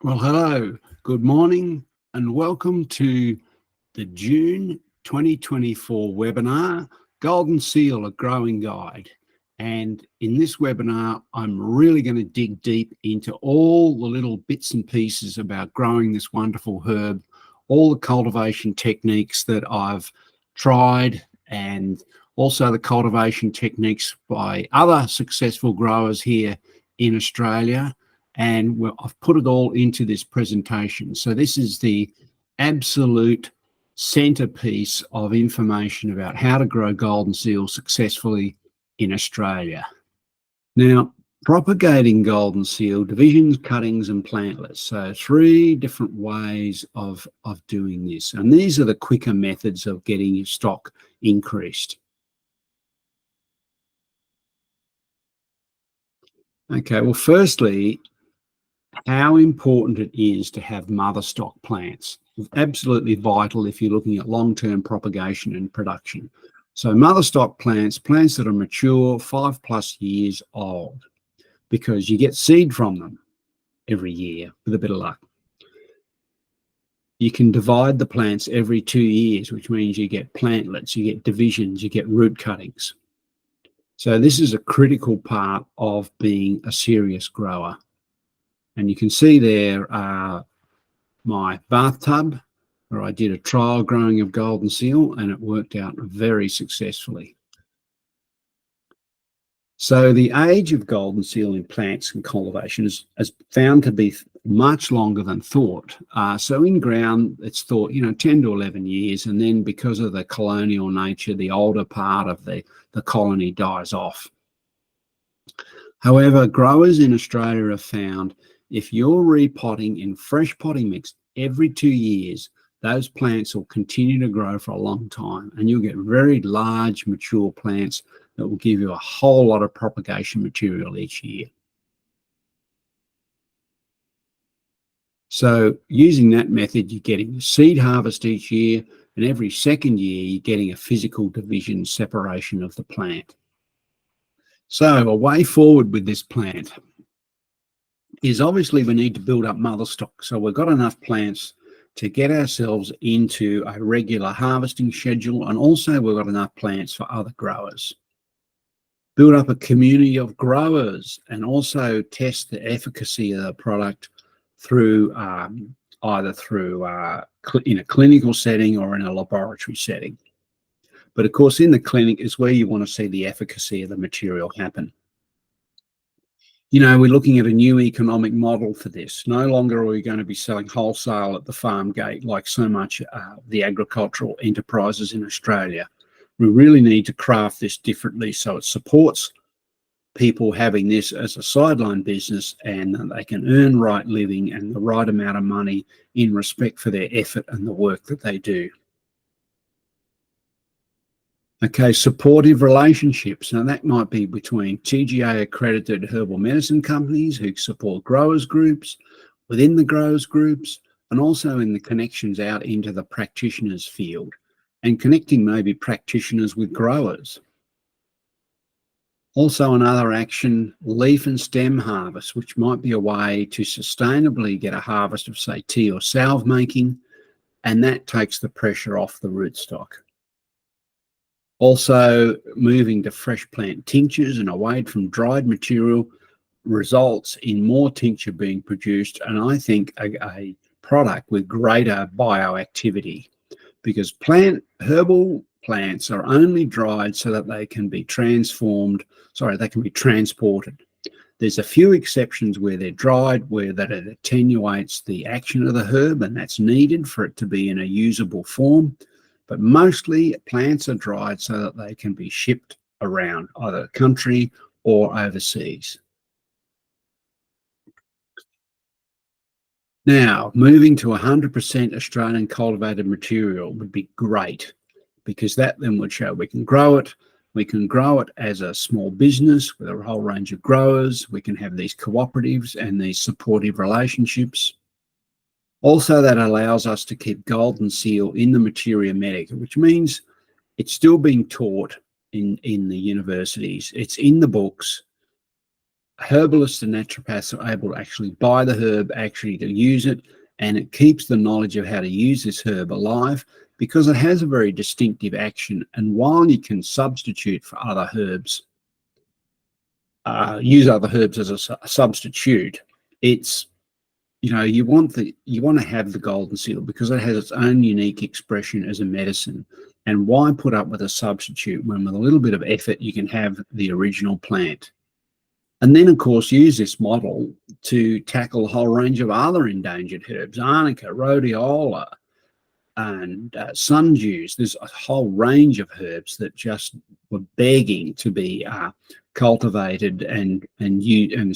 Well, hello, good morning, and welcome to the June 2024 webinar, Golden Seal, a Growing Guide. And in this webinar, I'm really going to dig deep into all the little bits and pieces about growing this wonderful herb, all the cultivation techniques that I've tried, and also the cultivation techniques by other successful growers here in Australia. And I've put it all into this presentation. So this is the absolute centerpiece of information about how to grow golden seal successfully in Australia. Now, propagating golden seal, divisions, cuttings, and plantlets. So 3 different ways of doing this. And these are the quicker methods of getting your stock increased. Okay, well, firstly, how important it is to have mother stock plants. Absolutely vital if you're looking at long-term propagation and production. So mother stock plants that are mature, 5+ years old, because you get seed from them every year with a bit of luck. You can divide the plants every 2 years, which means you get plantlets, you get divisions, you get root cuttings. So this is a critical part of being a serious grower. And you can see there my bathtub where I did a trial growing of golden seal, and it worked out very successfully. So the age of golden seal in plants and cultivation is found to be much longer than thought. So in ground, it's thought, 10 to 11 years, and then because of the colonial nature, the older part of the colony dies off. However, growers in Australia have found if you're repotting in fresh potting mix every 2 years, those plants will continue to grow for a long time, and you'll get very large mature plants that will give you a whole lot of propagation material each year. So using that method, you're getting a seed harvest each year, and every second year you're getting a physical division separation of the plant. So a way forward with this plant is obviously we need to build up mother stock. So we've got enough plants to get ourselves into a regular harvesting schedule, and also we've got enough plants for other growers. Build up a community of growers, and also test the efficacy of the product through either through in a clinical setting or in a laboratory setting. But of course, in the clinic is where you want to see the efficacy of the material happen. We're looking at a new economic model for this. No longer are we going to be selling wholesale at the farm gate like so much the agricultural enterprises in Australia. We really need to craft this differently so it supports people having this as a sideline business, and they can earn right living and the right amount of money in respect for their effort and the work that they do. Okay, supportive relationships. Now that might be between TGA accredited herbal medicine companies who support growers groups, within the growers groups, and also in the connections out into the practitioners field, and connecting maybe practitioners with growers. Also another action, leaf and stem harvest, which might be a way to sustainably get a harvest of, say, tea or salve making, and that takes the pressure off the rootstock. Also, moving to fresh plant tinctures and away from dried material results in more tincture being produced, and I think a product with greater bioactivity, because herbal plants are only dried so that they can be transported. There's a few exceptions where they're dried, where that it attenuates the action of the herb, and that's needed for it to be in a usable form. But mostly plants are dried so that they can be shipped around either the country or overseas. Now, moving to 100% Australian cultivated material would be great, because that then would show we can grow it. We can grow it as a small business with a whole range of growers. We can have these cooperatives and these supportive relationships. Also, that allows us to keep golden seal in the materia medica, which means it's still being taught in the universities. It's in the books. herbalists and naturopaths are able to actually buy the herb, actually to use it, and it keeps the knowledge of how to use this herb alive because it has a very distinctive action. And while you can substitute for other herbs, use other herbs as a substitute, it's, you know, you want to have the golden seal because it has its own unique expression as a medicine. And why put up with a substitute when with a little bit of effort you can have the original plant? And then, of course, use this model to tackle a whole range of other endangered herbs, arnica, rhodiola, and sundews. There's a whole range of herbs that just were begging to be cultivated and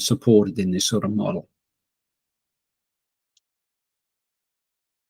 supported in this sort of model.